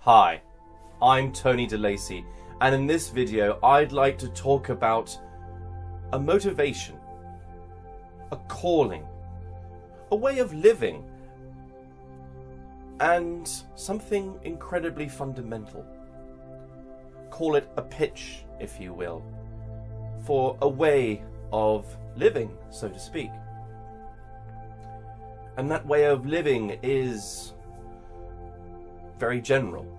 Hi, I'm Tony DeLacy, and in this video I'd like to talk about a motivation, a calling, a way of living, and something incredibly fundamental. Call it a pitch, if you will, for a way of living, so to speak. And that way of living is very general.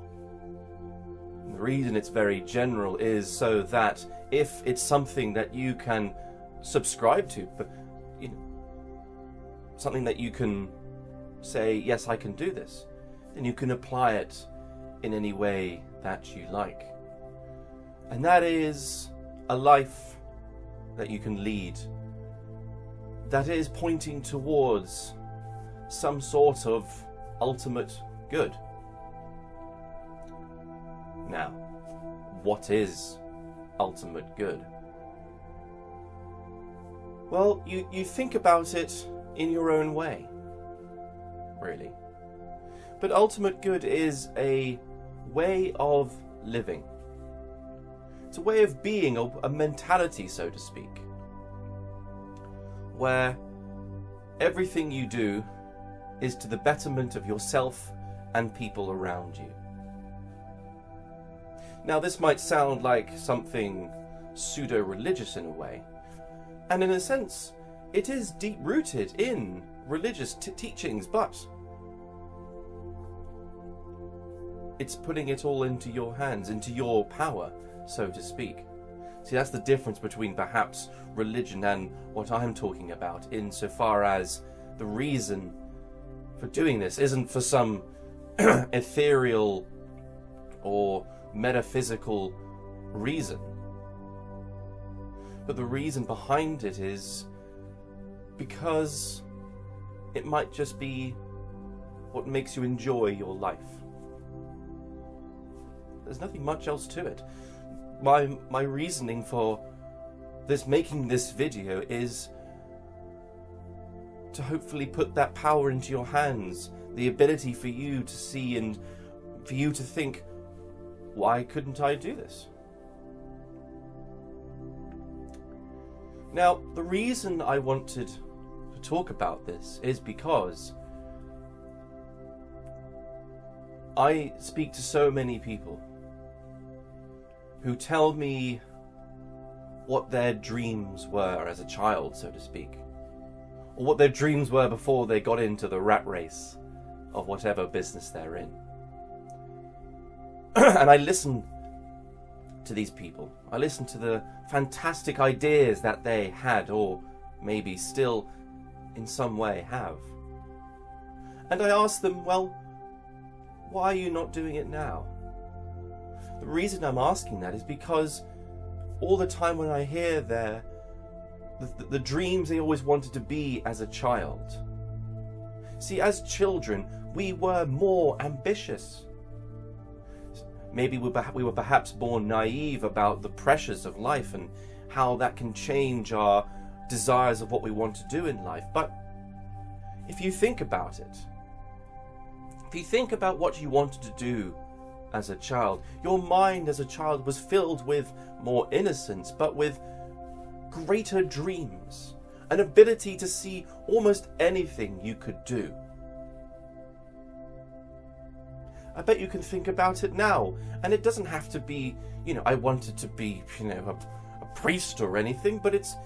And the reason it's very general is so that if it's something that you can subscribe to, but something that you can say, yes, I can do this, then you can apply it in any way that you like. And that is a life that you can lead that is pointing towards some sort of ultimate good. Now, what is ultimate good? Well, you think about it in your own way, really. But ultimate good is a way of living. It's a way of being, a mentality, so to speak, where everything you do is to the betterment of yourself and people around you. Now, this might sound like something pseudo-religious in a way, and in a sense, it is deep-rooted in religious teachings, but it's putting it all into your hands, into your power, so to speak. See, that's the difference between perhaps religion and what I'm talking about, insofar as the reason for doing this isn't for some ethereal or metaphysical reason, but the reason behind it is because it might just be what makes you enjoy your life. There's nothing much else to it. My reasoning for making this video is to hopefully put that power into your hands, the ability for you to see and for you to think, why couldn't I do this? Now, the reason I wanted to talk about this is because I speak to so many people who tell me what their dreams were as a child, so to speak, or what their dreams were before they got into the rat race of whatever business they're in. And I listen to these people. I listen to the fantastic ideas that they had, or maybe still in some way have. And I ask them, well, why are you not doing it now? The reason I'm asking that is because all the time when I hear the dreams they always wanted to be as a child. See, as children, we were more ambitious. Maybe we were perhaps more naive about the pressures of life and how that can change our desires of what we want to do in life. But if you think about it, if you think about what you wanted to do as a child, your mind as a child was filled with more innocence, but with greater dreams, an ability to see almost anything you could do. I bet you can think about it now, and it doesn't have to be, I wanted to be, a priest or anything, but it's,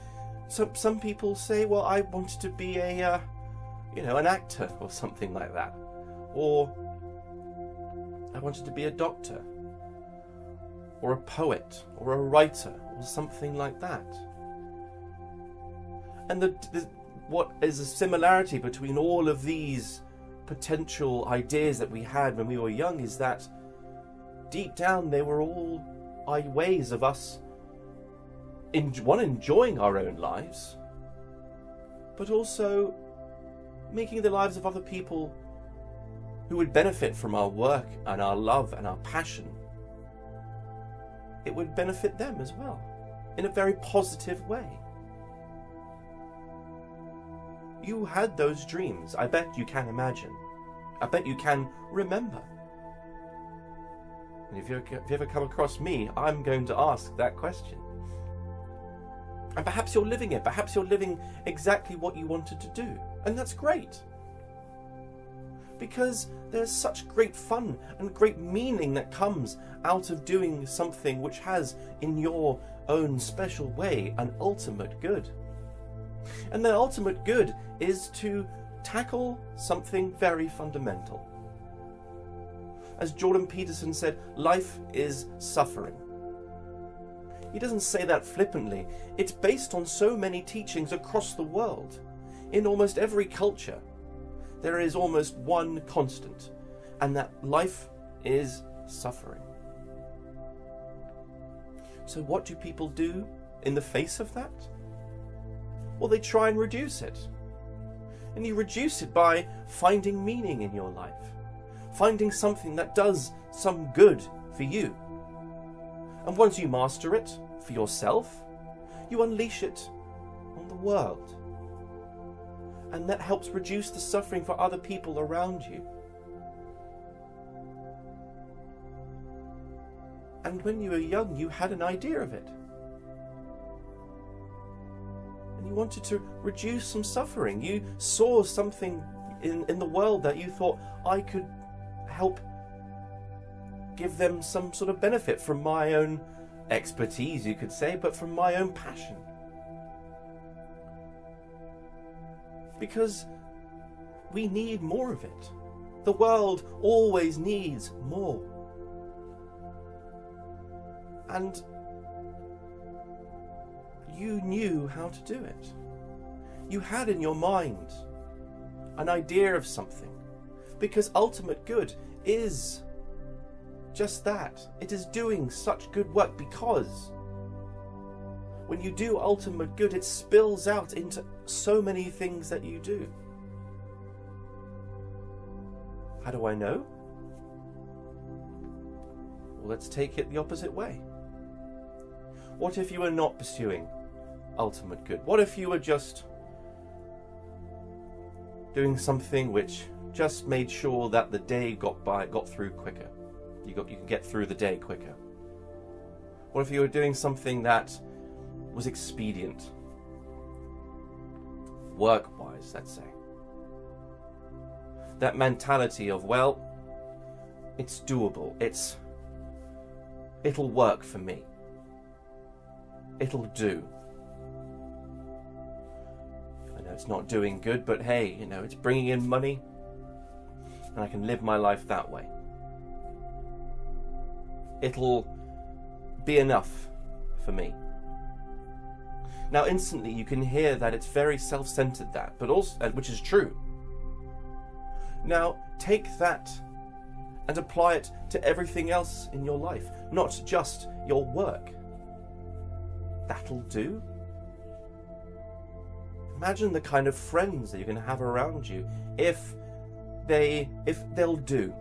some people say, well, I wanted to be an actor or something like that, or I wanted to be a doctor, or a poet, or a writer, or something like that. And what is a similarity between all of these potential ideas that we had when we were young is that deep down they were all ways of us enjoying our own lives, but also making the lives of other people who would benefit from our work and our love and our passion. It would benefit them as well, in a very positive way. You had those dreams. I bet you can imagine. I bet you can remember. And if you ever come across me, I'm going to ask that question. And perhaps you're living it. Perhaps you're living exactly what you wanted to do. And that's great. Because there's such great fun and great meaning that comes out of doing something which has, in your own special way, an ultimate good. And the ultimate good is to tackle something very fundamental. As Jordan Peterson said, life is suffering. He doesn't say that flippantly. It's based on so many teachings across the world. In almost every culture, there is almost one constant, and that life is suffering. So what do people do in the face of that? Well, they try and reduce it. And you reduce it by finding meaning in your life. Finding something that does some good for you. And once you master it for yourself, you unleash it on the world. And that helps reduce the suffering for other people around you. And when you were young, you had an idea of it. And you wanted to reduce some suffering. You saw something in the world that you thought, I could help give them some sort of benefit from my own expertise, you could say, but from my own passion. Because we need more of it. The world always needs more. And you knew how to do it. You had in your mind an idea of something. Because ultimate good is just that. It is doing such good work, because when you do ultimate good, it spills out into so many things that you do. How do I know? Well, let's take it the opposite way. What if you were not pursuing ultimate good? What if you were just doing something which just made sure that the day got through quicker? You can get through the day quicker. What if you were doing something that was expedient, work-wise, let's say? That mentality of, well, it's doable, it'll work for me, it'll do. I know it's not doing good, but hey, it's bringing in money, and I can live my life that way. It'll be enough for me. Now, instantly you can hear that it's very self-centered, that, but also, which is true. Now, take that and apply it to everything else in your life, not just your work. That'll do. Imagine the kind of friends that you're going to have around you if they'll do.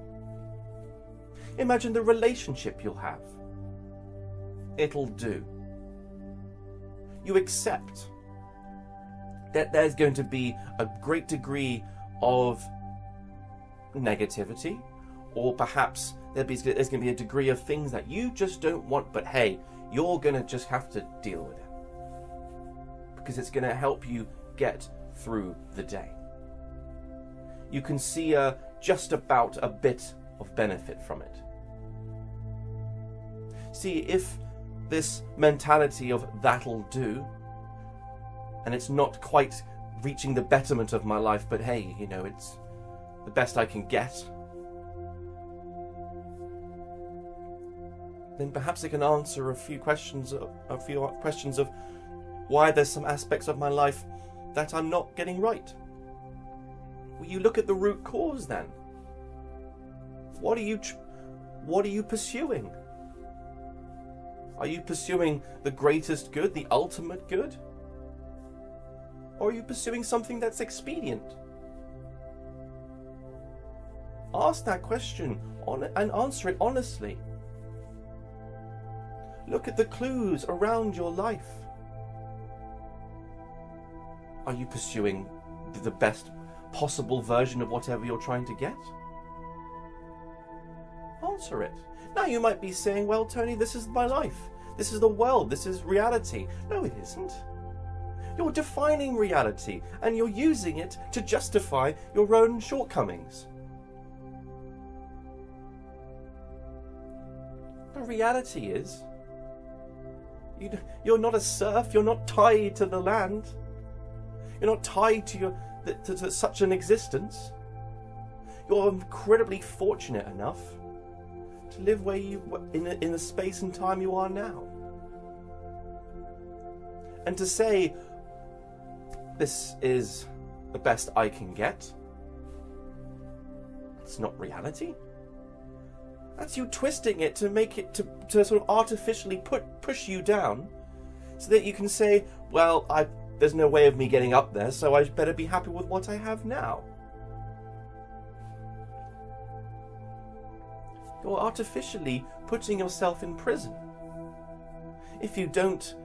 Imagine the relationship you'll have. It'll do. You accept that there's going to be a great degree of negativity, or perhaps there's going to be a degree of things that you just don't want, but hey, you're going to just have to deal with it. Because it's going to help you get through the day. You can see just about a bit of benefit from it. See, if this mentality of that'll do, and it's not quite reaching the betterment of my life, but hey, it's the best I can get, then perhaps it can answer a few questions of why there's some aspects of my life that I'm not getting right. Well, you look at the root cause then. What are you pursuing? Are you pursuing the greatest good, the ultimate good? Or are you pursuing something that's expedient? Ask that question and answer it honestly. Look at the clues around your life. Are you pursuing the best possible version of whatever you're trying to get? Answer it. Now you might be saying, well, Tony, this is my life. This is the world. This is reality. No, it isn't. You're defining reality and you're using it to justify your own shortcomings. The reality is, you're not a serf, you're not tied to the land. You're not tied to such an existence. You're incredibly fortunate enough to live where in the space and time you are now. And to say, this is the best I can get, it's not reality. That's you twisting it to make it to sort of artificially push you down, so that you can say, well, there's no way of me getting up there, so I better be happy with what I have now. You're artificially putting yourself in prison. If you don't,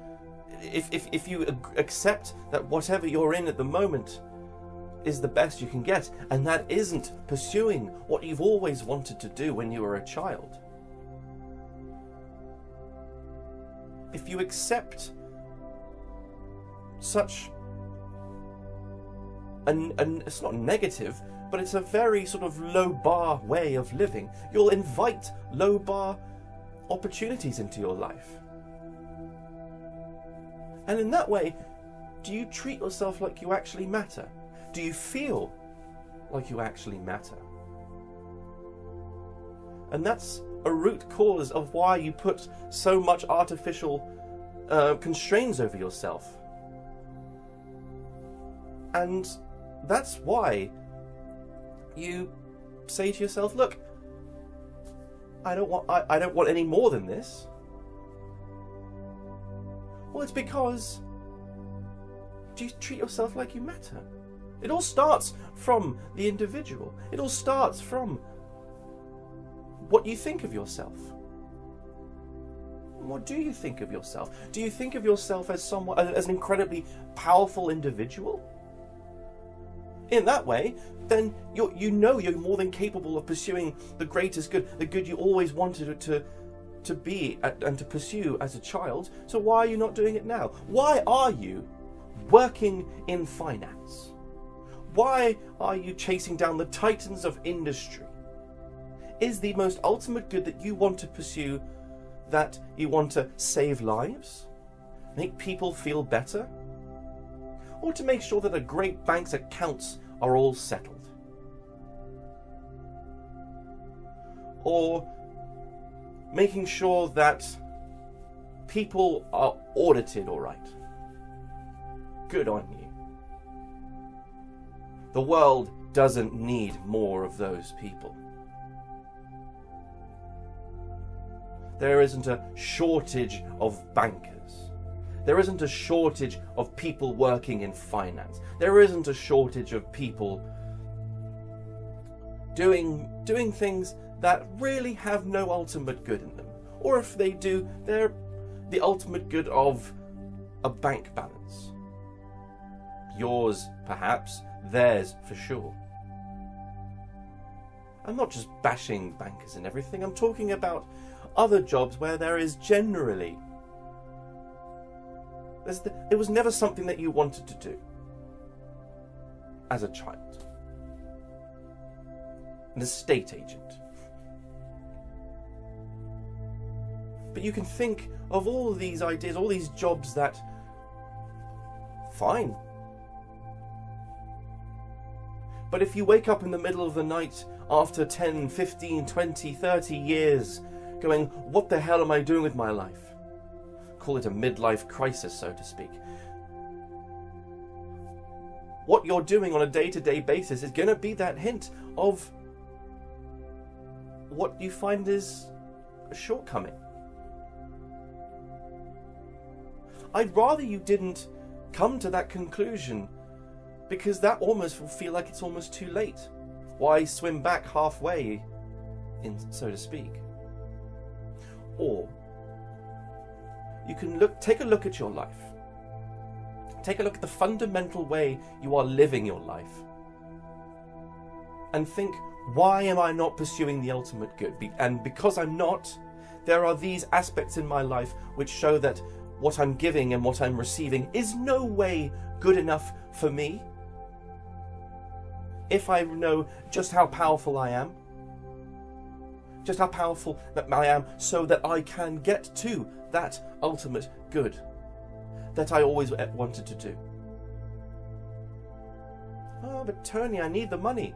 if you accept that whatever you're in at the moment is the best you can get, and that isn't pursuing what you've always wanted to do when you were a child. If you accept such and it's not negative, but it's a very sort of low bar way of living, you'll invite low bar opportunities into your life. And in that way, do you treat yourself like you actually matter? Do you feel like you actually matter? And that's a root cause of why you put so much artificial constraints over yourself. And that's why you say to yourself, look, I don't want any more than this. Well, it's because, do you treat yourself like you matter? It all starts from the individual. It all starts from what you think of yourself. What do you think of yourself? Do you think of yourself as an incredibly powerful individual? In that way, then you're more than capable of pursuing the greatest good, the good you always wanted it to be and to pursue as a child. So why are you not doing it now? Why are you working in finance? Why are you chasing down the titans of industry? Is the most ultimate good that you want to pursue that you want to save lives, make people feel better, or to make sure that a great bank's accounts are all settled? Or making sure that people are audited all right? Good on you. The world doesn't need more of those people. There isn't a shortage of bankers. There isn't a shortage of people working in finance. There isn't a shortage of people doing things that really have no ultimate good in them. Or if they do, they're the ultimate good of a bank balance. Yours, perhaps, theirs for sure. I'm not just bashing bankers and everything. I'm talking about other jobs where there is generally... it was never something that you wanted to do as a child. An estate agent. But you can think of all of these ideas, all these jobs that... fine. But if you wake up in the middle of the night after 10, 15, 20, 30 years going, what the hell am I doing with my life? Call it a midlife crisis, so to speak. What you're doing on a day-to-day basis is going to be that hint of what you find is a shortcoming. I'd rather you didn't come to that conclusion, because that almost will feel like it's almost too late. Why swim back halfway, so to speak? Or you can take a look at your life. Take a look at the fundamental way you are living your life. And think, Why am I not pursuing the ultimate good? And because I'm not, there are these aspects in my life which show that what I'm giving and what I'm receiving is no way good enough for me. If I know just how powerful I am, just how powerful that I am, so that I can get to that ultimate good that I always wanted to do. Oh, but Tony, I need the money.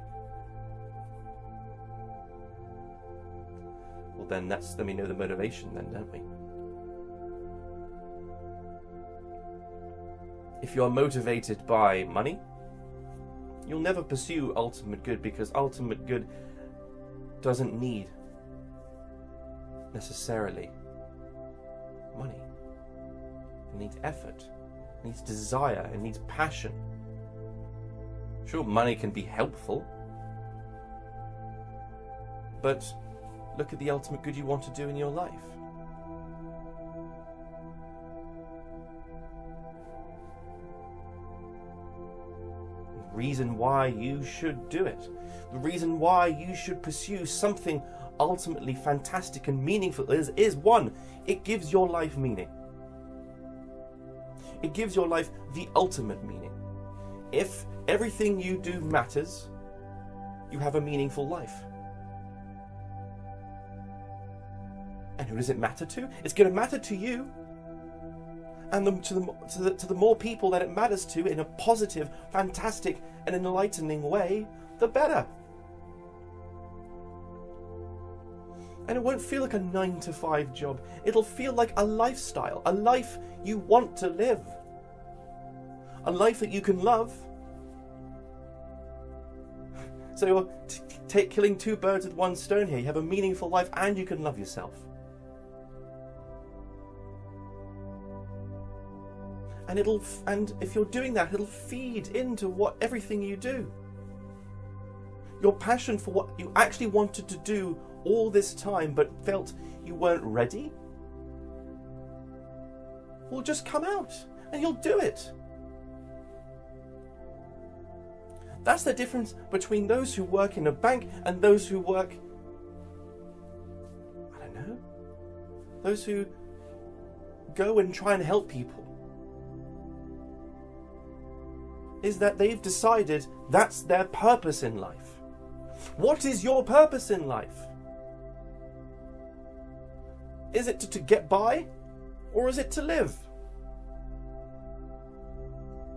Well, then we know the motivation then, don't we? If you're motivated by money, you'll never pursue ultimate good, because ultimate good doesn't need necessarily money. It needs effort, it needs desire, it needs passion. Sure, money can be helpful, but look at the ultimate good you want to do in your life. The reason why you should do it, the reason why you should pursue something ultimately fantastic and meaningful is one, it gives your life meaning. It gives your life the ultimate meaning. If everything you do matters, you have a meaningful life. And who does it matter to? It's going to matter to you, and to the more people that it matters to in a positive, fantastic, and enlightening way, the better. And it won't feel like a 9-to-5 job. It'll feel like a lifestyle, a life you want to live, a life that you can love. So you're killing two birds with one stone here. You have a meaningful life and you can love yourself. And if you're doing that, it'll feed into everything you do. Your passion for what you actually wanted to do all this time but felt you weren't ready will just come out and you'll do it. That's the difference between those who work in a bank and those who work, I don't know, those who go and try and help people. Is that they've decided that's their purpose in life. What is your purpose in life? Is it to get by, or is it to live?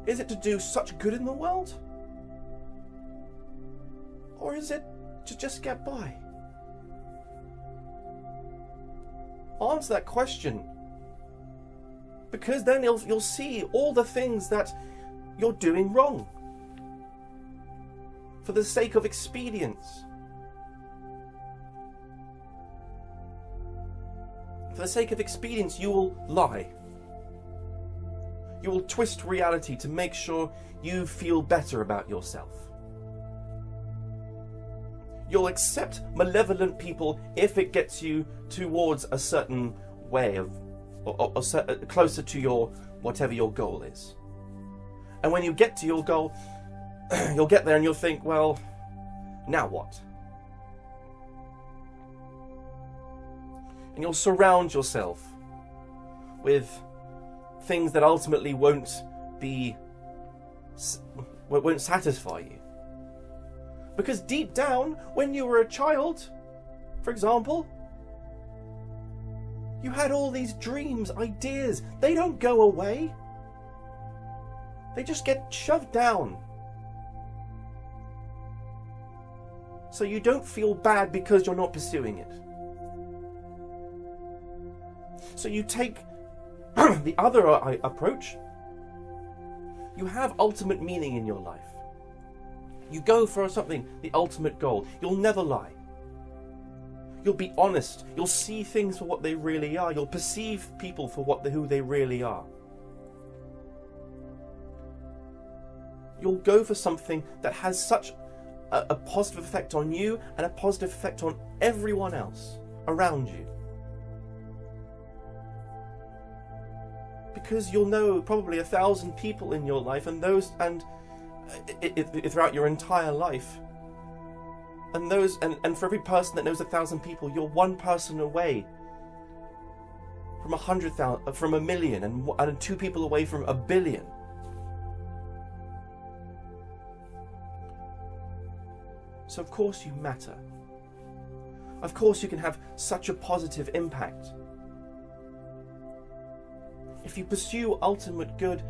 Is it to do such good in the world? Or is it to just get by? Answer that question, because then you'll see all the things that you're doing wrong for the sake of expedience. For the sake of expedience, you will lie. You will twist reality to make sure you feel better about yourself. You'll accept malevolent people if it gets you towards a certain way of, or closer to your whatever your goal is. And when you get to your goal, you'll get there and you'll think, well, now what? And you'll surround yourself with things that ultimately won't satisfy you. Because deep down, when you were a child, for example, you had all these dreams, ideas. They don't go away. They just get shoved down. So you don't feel bad because you're not pursuing it. So you take the other approach. You have ultimate meaning in your life. You go for something, the ultimate goal. You'll never lie. You'll be honest. You'll see things for what they really are. You'll perceive people for who they really are. You'll go for something that has such a positive effect on you and a positive effect on everyone else around you. Because you'll know probably 1,000 people in your life, and throughout your entire life, And for every person that knows 1,000 people, you're one person away from 100,000, from 1,000,000, and 2 people away from 1,000,000,000. So of course you matter. Of course you can have such a positive impact. If you pursue ultimate good,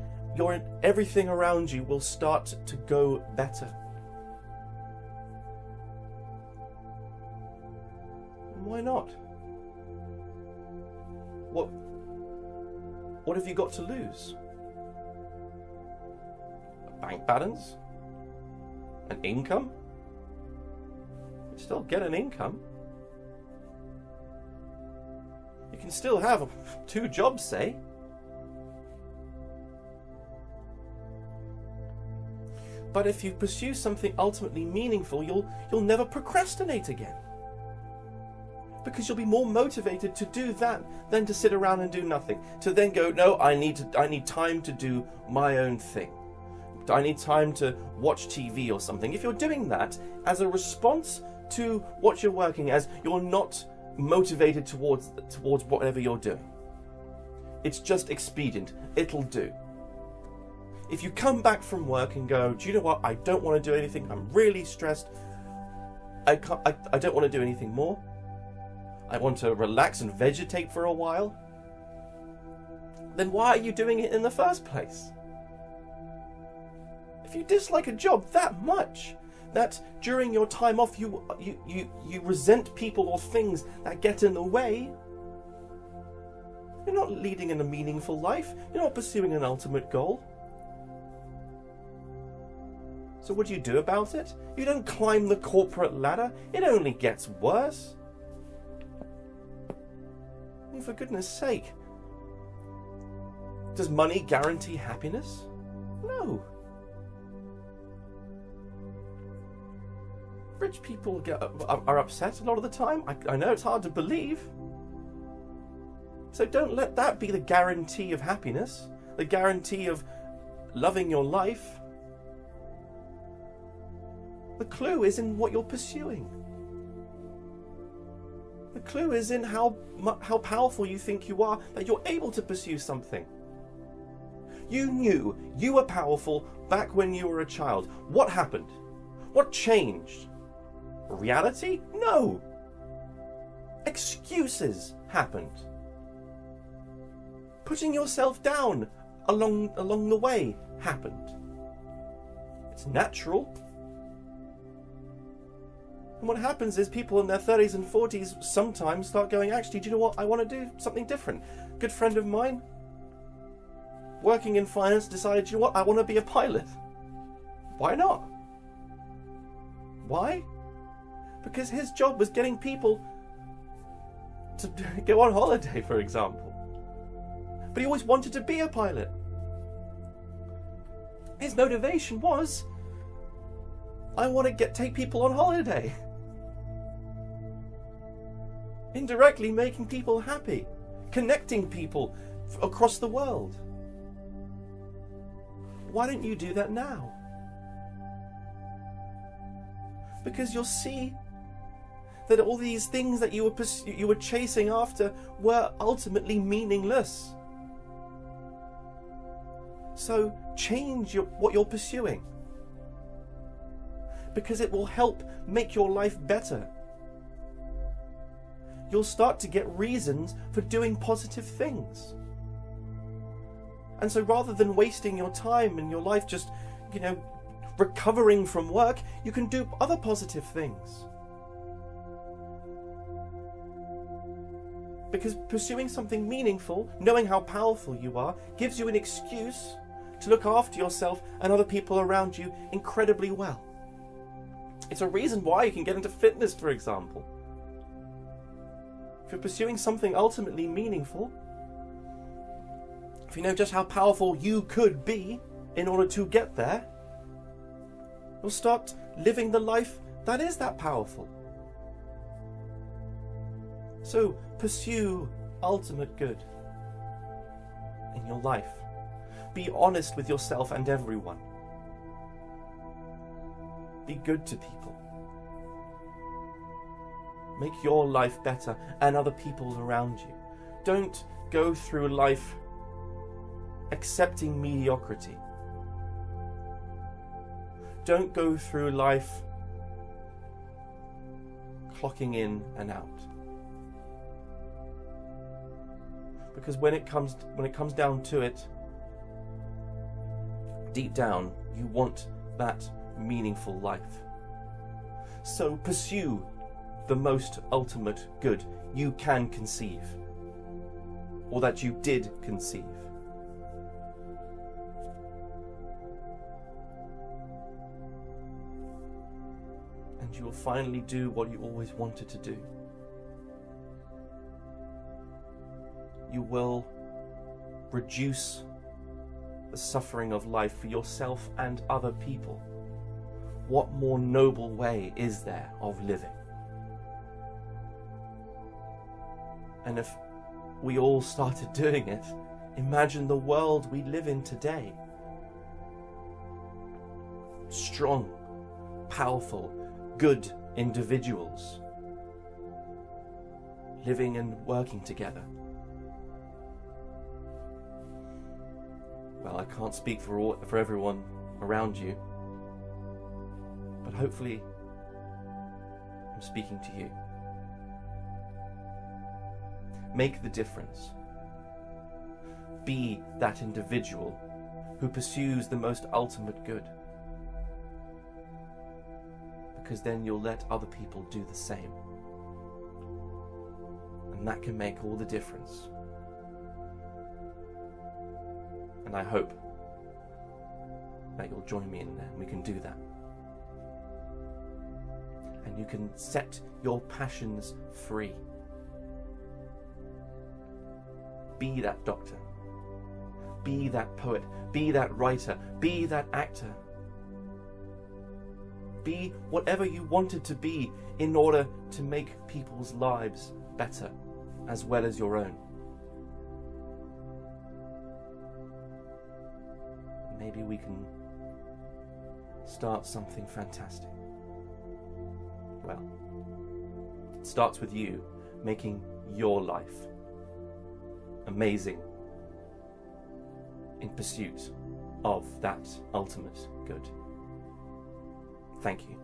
everything around you will start to go better. Why not? What have you got to lose? A bank balance? An income? You still get an income. You can still have 2 jobs, say. But if you pursue something ultimately meaningful, you'll never procrastinate again. Because you'll be more motivated to do that than to sit around and do nothing. To then go, no, I need time to do my own thing. I need time to watch TV or something. If you're doing that as a response to what you're working as, you're not motivated towards whatever you're doing. It's just expedient. It'll do. If you come back from work and go, do you know what? I don't want to do anything. I'm really stressed. I don't want to do anything more. I want to relax and vegetate for a while. Then why are you doing it in the first place? If you dislike a job that much, that during your time off you resent people or things that get in the way, you're not leading a meaningful life. You're not pursuing an ultimate goal. So what do you do about it? You don't climb the corporate ladder. It only gets worse. And for goodness sake, does money guarantee happiness? No. Rich people are upset a lot of the time. I know it's hard to believe. So don't let that be the guarantee of happiness, the guarantee of loving your life. The clue is in what you're pursuing. The clue is in how powerful you think you are, that you're able to pursue something. You knew you were powerful back when you were a child. What happened? What changed? Reality? No. Excuses happened. Putting yourself down along the way happened. It's natural. And what happens is people in their 30s and 40s sometimes start going, actually, do you know what? I want to do something different. A good friend of mine, working in finance, decided, do you know what? I want to be a pilot. Why not? Why? Because his job was getting people to go on holiday, for example. But he always wanted to be a pilot. His motivation was, I want to take people on holiday. Indirectly making people happy, connecting people across the world. Why don't you do that now? Because you'll see that all these things that you were chasing after were ultimately meaningless. So change what you're pursuing, because it will help make your life better. You'll start to get reasons for doing positive things. And so rather than wasting your time and your life just, recovering from work, you can do other positive things. Because pursuing something meaningful, knowing how powerful you are, gives you an excuse to look after yourself and other people around you incredibly well. It's a reason why you can get into fitness, for example. If you're pursuing something ultimately meaningful, if you know just how powerful you could be in order to get there, you'll start living the life that is that powerful. So pursue ultimate good in your life. Be honest with yourself and everyone. Be good to people. Make your life better and other people's around you. Don't go through life accepting mediocrity. Don't go through life clocking in and out. Because when it comes down to it, deep down, you want that meaningful life. So pursue the most ultimate good you can conceive, or that you did conceive. And you will finally do what you always wanted to do. You will reduce the suffering of life for yourself and other people. What more noble way is there of living? And if we all started doing it, imagine the world we live in today. Strong, powerful, good individuals living and working together. Well, I can't speak for everyone around you, but hopefully I'm speaking to you. Make the difference. Be that individual who pursues the most ultimate good, because then you'll let other people do the same, and that can make all the difference. And I hope that you'll join me in there and we can do that. And you can set your passions free. Be that doctor. Be that poet. Be that writer. Be that actor. Be whatever you wanted to be in order to make people's lives better as well as your own. Maybe we can start something fantastic. Well, it starts with you making your life amazing in pursuit of that ultimate good. Thank you.